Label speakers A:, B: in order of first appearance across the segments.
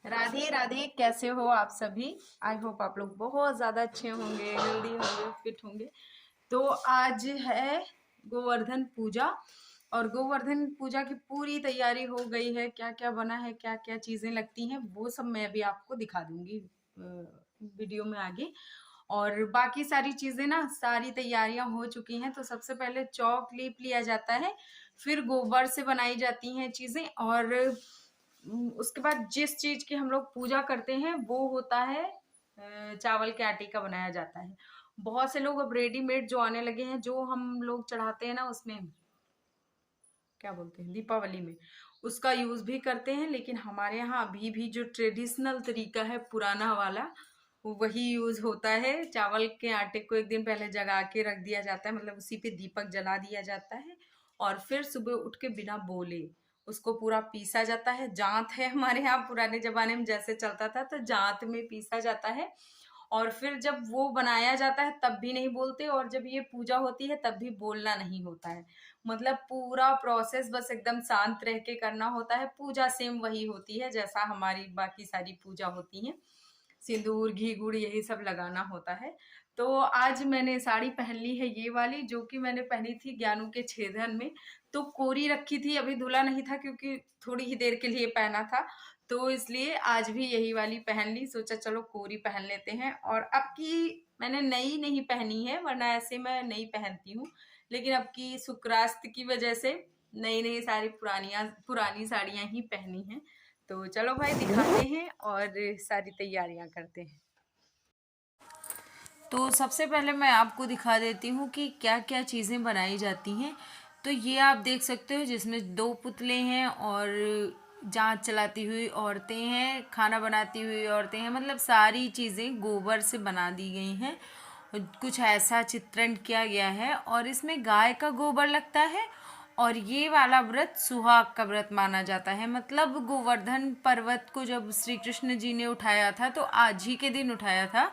A: राधे राधे। कैसे हो आप सभी? आई होप आप लोग बहुत ज्यादा अच्छे होंगे, हेल्दी होंगे, फिट होंगे। तो आज है गोवर्धन पूजा और गोवर्धन पूजा की पूरी तैयारी हो गई है। क्या क्या बना है, क्या क्या चीजें लगती हैं, वो सब मैं अभी आपको दिखा दूंगी वीडियो में आगे। और बाकी सारी चीजें ना, सारी तैयारियां हो चुकी हैं। तो सबसे पहले चौक लीप लिया जाता है, फिर गोबर से बनाई जाती हैं चीजें। और उसके बाद जिस चीज की हम लोग पूजा करते हैं वो होता है चावल के आटे का बनाया जाता है। बहुत से लोग अब रेडीमेड जो आने लगे हैं, जो हम लोग चढ़ाते हैं ना, उसमें क्या बोलते हैं, दीपावली में, उसका यूज भी करते हैं। लेकिन हमारे यहाँ अभी भी जो ट्रेडिशनल तरीका है, पुराना वाला, वही यूज होता है। चावल के आटे को एक दिन पहले जगा के रख दिया जाता है, मतलब उसी पे दीपक जला दिया जाता है। और फिर सुबह उठ के बिना बोले उसको पूरा पीसा जाता है। जांत है हमारे यहाँ, पुराने जमाने में जैसे चलता था, तो जांत में पीसा जाता है। और फिर जब वो बनाया जाता है तब भी नहीं बोलते, और जब ये पूजा होती है तब भी बोलना नहीं होता है। मतलब पूरा प्रोसेस बस एकदम शांत रह के करना होता है। पूजा सेम वही होती है जैसा हमारी बाकी सारी पूजा होती है। सिंदूर, घी, गुड़, यही सब लगाना होता है। तो आज मैंने साड़ी पहन ली है, ये वाली जो कि मैंने पहनी थी ज्ञानू के छेदन में। तो कोरी रखी थी, अभी धुला नहीं था क्योंकि थोड़ी ही देर के लिए पहना था। तो इसलिए आज भी यही वाली पहन ली। सोचा चलो कोरी पहन लेते हैं। और अब की मैंने नई नहीं पहनी है, वरना ऐसे मैं नई पहनती हूँ। लेकिन अब की शुक्रास्त की वजह से नई नई सारी पुरानियां पुरानी साड़ियां ही पहनी हैं। तो चलो भाई दिखाते हैं और सारी तैयारियां करते हैं। तो सबसे पहले मैं आपको दिखा देती हूँ कि क्या क्या चीज़ें बनाई जाती हैं। तो ये आप देख सकते हो, जिसमें दो पुतले हैं और जांच चलाती हुई औरतें हैं, खाना बनाती हुई औरतें हैं। मतलब सारी चीज़ें गोबर से बना दी गई हैं। कुछ ऐसा चित्रण किया गया है और इसमें गाय का गोबर लगता है। और ये वाला व्रत सुहाग का व्रत माना जाता है। मतलब गोवर्धन पर्वत को जब श्री कृष्ण जी ने उठाया था तो आज ही के दिन उठाया था,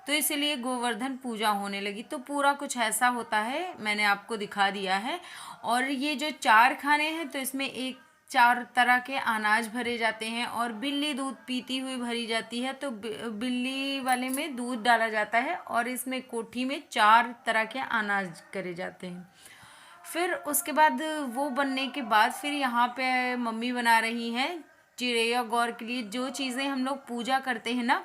A: तो इसलिए गोवर्धन पूजा होने लगी। तो पूरा कुछ ऐसा होता है, मैंने आपको दिखा दिया है। और ये जो चार खाने हैं, तो इसमें एक चार तरह के अनाज भरे जाते हैं और बिल्ली दूध पीती हुई भरी जाती है। तो बिल्ली वाले में दूध डाला जाता है और इसमें कोठी में चार तरह के अनाज करे जाते हैं। फिर उसके बाद वो बनने के बाद फिर यहाँ पे मम्मी बना रही हैं चिड़ैया गौर के लिए जो चीज़ें हम लोग पूजा करते हैं ना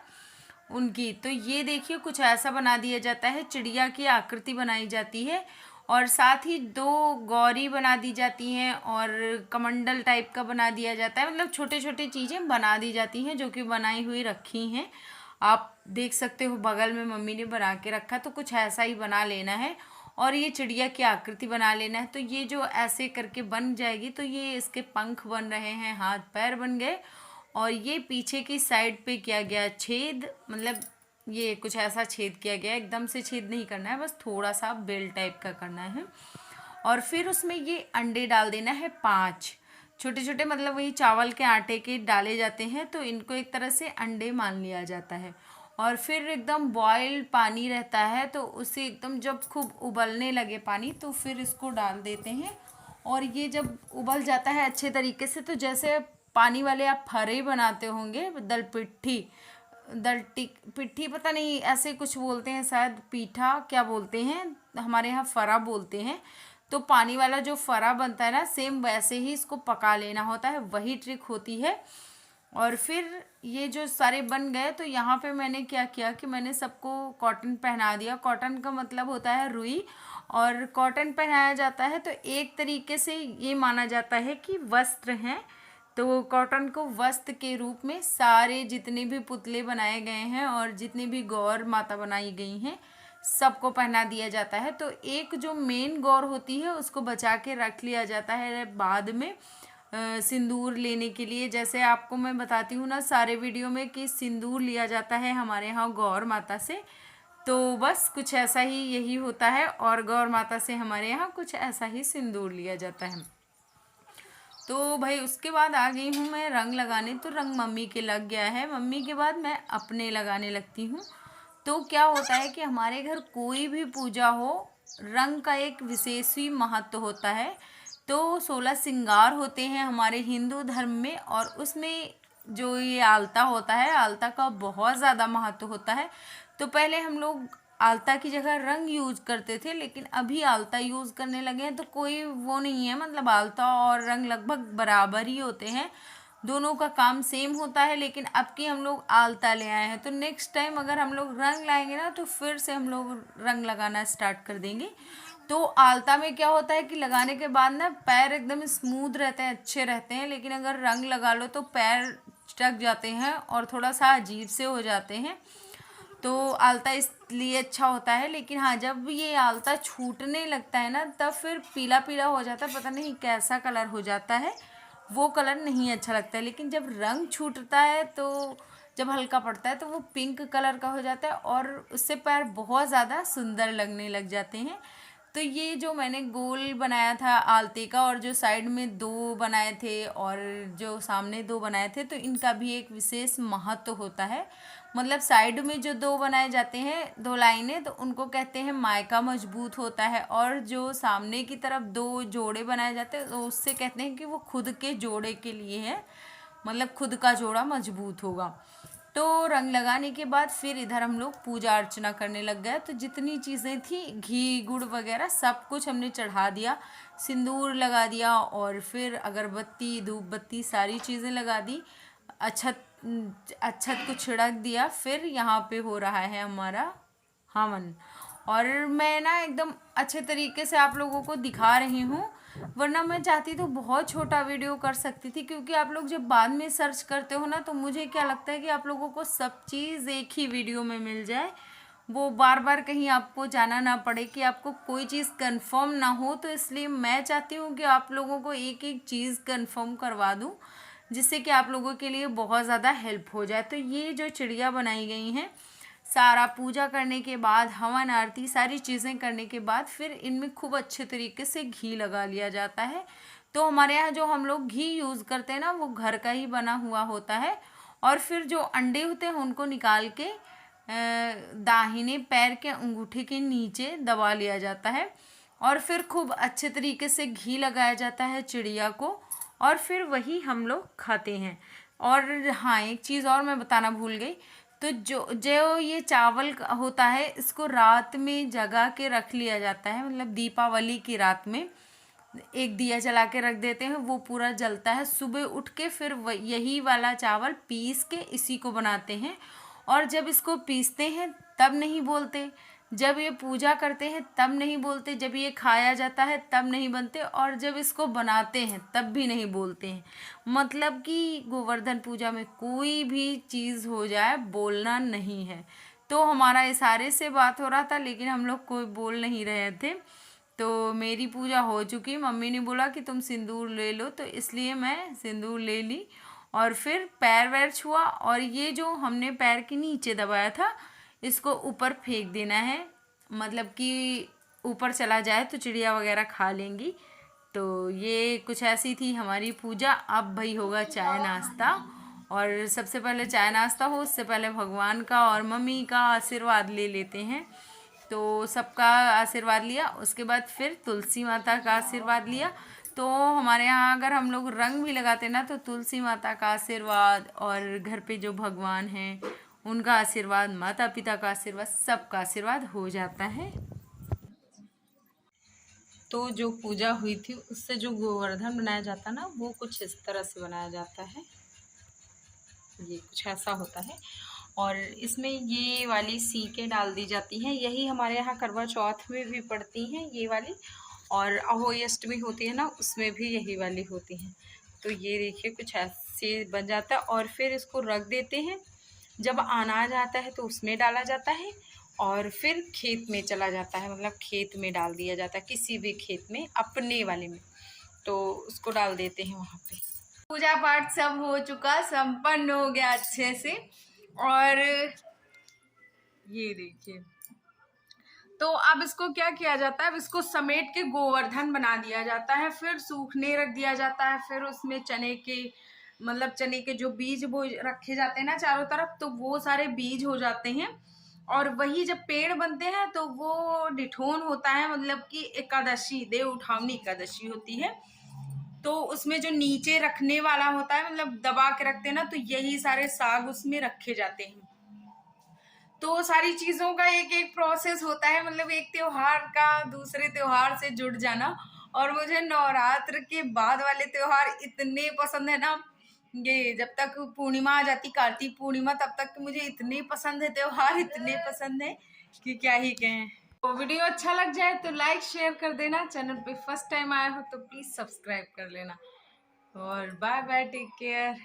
A: उनकी। तो ये देखिए कुछ ऐसा बना दिया जाता है, चिड़िया की आकृति बनाई जाती है और साथ ही दो गौरी बना दी जाती हैं और कमंडल टाइप का बना दिया जाता है। मतलब छोटे छोटे चीज़ें बना दी जाती हैं जो कि बनाई हुई रखी हैं। आप देख सकते हो बगल में मम्मी ने बना के रखा, तो कुछ ऐसा ही बना लेना है और ये चिड़िया की आकृति बना लेना है। तो ये जो ऐसे करके बन जाएगी, तो ये इसके पंख बन रहे हैं, हाथ पैर बन गए। और ये पीछे की साइड पे किया गया छेद, मतलब ये कुछ ऐसा छेद किया गया, एकदम से छेद नहीं करना है, बस थोड़ा सा बेल टाइप का करना है। और फिर उसमें ये अंडे डाल देना है 5 छोटे छोटे, मतलब वही चावल के आटे के डाले जाते हैं, तो इनको एक तरह से अंडे मान लिया जाता है। और फिर एकदम बॉइल्ड पानी रहता है, तो उसे एकदम जब खूब उबलने लगे पानी, तो फिर इसको डाल देते हैं। और ये जब उबल जाता है अच्छे तरीके से, तो जैसे पानी वाले आप फरे बनाते होंगे, दल पिट्ठी, दल पिट्ठी पता नहीं ऐसे कुछ बोलते हैं, शायद पीठा क्या बोलते हैं, हमारे यहाँ फरा बोलते हैं। तो पानी वाला जो फरा बनता है ना, सेम वैसे ही इसको पका लेना होता है, वही ट्रिक होती है। और फिर ये जो सारे बन गए, तो यहाँ पे मैंने क्या किया कि मैंने सबको कॉटन पहना दिया। कॉटन का मतलब होता है रुई, और कॉटन पहनाया जाता है तो एक तरीके से ये माना जाता है कि वस्त्र हैं। तो कॉटन को वस्त्र के रूप में सारे जितने भी पुतले बनाए गए हैं और जितनी भी गौर माता बनाई गई हैं, सबको पहना दिया जाता है। तो एक जो मेन गौर होती है उसको बचा के रख लिया जाता है बाद में सिंदूर लेने के लिए। जैसे आपको मैं बताती हूँ ना सारे वीडियो में कि सिंदूर लिया जाता है हमारे यहाँ गौर माता से, तो बस कुछ ऐसा ही यही होता है। और गौर माता से हमारे यहाँ कुछ ऐसा ही सिंदूर लिया जाता है। तो भाई उसके बाद आ गई हूँ मैं रंग लगाने। तो रंग मम्मी के लग गया है, मम्मी के बाद मैं अपने लगाने लगती हूँ। तो क्या होता है कि हमारे घर कोई भी पूजा हो, रंग का एक विशेष ही महत्व होता है। तो 16 श्रृंगार होते हैं हमारे हिंदू धर्म में, और उसमें जो ये आलता होता है, आलता का बहुत ज़्यादा महत्व होता है। तो पहले हम लोग आलता की जगह रंग यूज करते थे, लेकिन अभी आलता यूज करने लगे हैं। तो कोई वो नहीं है, मतलब आलता और रंग लगभग बराबर ही होते हैं, दोनों का काम सेम होता है। लेकिन अब की हम लोग आलता ले आए हैं, तो नेक्स्ट टाइम अगर हम लोग रंग लाएंगे ना, तो फिर से हम लोग रंग लगाना स्टार्ट कर देंगे। तो आलता में क्या होता है कि लगाने के बाद ना पैर एकदम स्मूथ रहते हैं, अच्छे रहते हैं। लेकिन अगर रंग लगा लो तो पैर चटक जाते हैं और थोड़ा सा अजीब से हो जाते हैं। तो आलता इसलिए अच्छा होता है। लेकिन हाँ, जब ये आलता छूटने लगता है ना, तब फिर पीला पीला हो जाता है, पता नहीं कैसा कलर हो जाता है, वो कलर नहीं अच्छा लगता है। लेकिन जब रंग छूटता है, तो जब हल्का पड़ता है, तो वो पिंक कलर का हो जाता है और उससे पैर बहुत ज़्यादा सुंदर लगने लग जाते हैं। तो ये जो मैंने गोल बनाया था आलते का, और जो साइड में दो बनाए थे और जो सामने दो बनाए थे, तो इनका भी एक विशेष महत्व होता है। मतलब साइड में जो दो बनाए जाते हैं, दो लाइनें, तो उनको कहते हैं मायका मजबूत होता है। और जो सामने की तरफ दो जोड़े बनाए जाते हैं, तो उससे कहते हैं कि वो खुद के जोड़े के लिए है, मतलब खुद का जोड़ा मजबूत होगा। तो रंग लगाने के बाद फिर इधर हम लोग पूजा अर्चना करने लग गए। तो जितनी चीज़ें थी, घी गुड़ वगैरह सब कुछ हमने चढ़ा दिया, सिंदूर लगा दिया, और फिर अगरबत्ती धूप बत्ती सारी चीज़ें लगा दी, अक्षत अक्षत को छिड़क दिया। फिर यहाँ पे हो रहा है हमारा हवन। और मैं ना एकदम अच्छे तरीके से आप लोगों को दिखा रही हूँ, वरना मैं चाहती तो बहुत छोटा वीडियो कर सकती थी। क्योंकि आप लोग जब बाद में सर्च करते हो ना, तो मुझे क्या लगता है कि आप लोगों को सब चीज़ एक ही वीडियो में मिल जाए, वो बार बार कहीं आपको जाना ना पड़े, कि आपको कोई चीज़ कंफर्म ना हो। तो इसलिए मैं चाहती हूँ कि आप लोगों को एक एक चीज़ कंफर्म करवा दूँ, जिससे कि आप लोगों के लिए बहुत ज़्यादा हेल्प हो जाए। तो ये जो चिड़िया बनाई गई हैं, सारा पूजा करने के बाद, हवन आरती सारी चीज़ें करने के बाद, फिर इनमें खूब अच्छे तरीके से घी लगा लिया जाता है। तो हमारे यहाँ जो हम लोग घी यूज़ करते हैं ना, वो घर का ही बना हुआ होता है। और फिर जो अंडे होते हैं, उनको निकाल के दाहिने पैर के अंगूठे के नीचे दबा लिया जाता है, और फिर खूब अच्छे तरीके से घी लगाया जाता है चिड़िया को, और फिर वही हम लोग खाते हैं। और हाँ, एक चीज़ और मैं बताना भूल गई। तो जो जो ये चावल होता है, इसको रात में जगा के रख लिया जाता है, मतलब दीपावली की रात में एक दिया जला के रख देते हैं, वो पूरा जलता है। सुबह उठ के फिर यही वाला चावल पीस के इसी को बनाते हैं। और जब इसको पीसते हैं तब नहीं बोलते, जब ये पूजा करते हैं तब नहीं बोलते, जब ये खाया जाता है तब नहीं बनते, और जब इसको बनाते हैं तब भी नहीं बोलते हैं। मतलब कि गोवर्धन पूजा में कोई भी चीज़ हो जाए, बोलना नहीं है। तो हमारा इशारे से बात हो रहा था, लेकिन हम लोग कोई बोल नहीं रहे थे। तो मेरी पूजा हो चुकी, मम्मी ने बोला कि तुम सिंदूर ले लो, तो इसलिए मैं सिंदूर ले ली। और फिर पैर वैर छुआ, और ये जो हमने पैर के नीचे दबाया था, इसको ऊपर फेंक देना है, मतलब कि ऊपर चला जाए तो चिड़िया वगैरह खा लेंगी। तो ये कुछ ऐसी थी हमारी पूजा। अब भाई होगा चाय नाश्ता, और सबसे पहले चाय नाश्ता हो, उससे पहले भगवान का और मम्मी का आशीर्वाद ले लेते हैं। तो सबका आशीर्वाद लिया, उसके बाद फिर तुलसी माता का आशीर्वाद लिया। तो हमारे यहाँ अगर हम लोग रंग भी लगाते ना, तो तुलसी माता का आशीर्वाद, और घर पे जो भगवान हैं उनका आशीर्वाद, माता पिता का आशीर्वाद, सबका आशीर्वाद हो जाता है। तो जो पूजा हुई थी, उससे जो गोवर्धन बनाया जाता ना, वो कुछ इस तरह से बनाया जाता है, ये कुछ ऐसा होता है। और इसमें ये वाली सीकें डाल दी जाती हैं, यही हमारे यहाँ करवा चौथ में भी पड़ती हैं ये वाली, और अहोई अष्टमी होती है ना, उसमें भी यही वाली होती हैं। तो ये देखिए कुछ ऐसे बन जाता है, और फिर इसको रख देते हैं। जब अनाज आता है तो उसमें डाला जाता है, और फिर खेत में चला जाता है, मतलब खेत में डाल दिया जाता है, किसी भी खेत में, अपने वाले में, तो उसको डाल देते हैं वहाँ पे। पूजा पाठ सब हो चुका, संपन्न हो गया अच्छे से। और ये देखिए, तो अब इसको क्या किया जाता है, अब इसको समेट के गोवर्धन बना दिया जाता है, फिर सूखने रख दिया जाता है। फिर उसमें चने के, मतलब चने के जो बीज वो रखे जाते हैं ना चारों तरफ, तो वो सारे बीज हो जाते हैं। और वही जब पेड़ बनते हैं, तो वो डिठोन होता है, मतलब कि एकादशी, देव उठावनी एकादशी होती है। तो उसमें जो नीचे रखने वाला होता है, मतलब दबा के रखते हैं ना, तो यही सारे साग उसमें रखे जाते हैं। तो सारी चीजों का एक एक प्रोसेस होता है, मतलब एक त्योहार का दूसरे त्योहार से जुड़ जाना। और मुझे नवरात्र के बाद वाले त्योहार इतने पसंद है ना, ये जब तक पूर्णिमा आ जाती, कार्तिक पूर्णिमा, तब तक मुझे इतने पसंद है त्योहार, इतने पसंद है कि क्या ही कहें। तो वीडियो अच्छा लग जाए तो लाइक शेयर कर देना, चैनल पे फर्स्ट टाइम आए हो तो प्लीज सब्सक्राइब कर लेना। और बाय बाय, टेक केयर।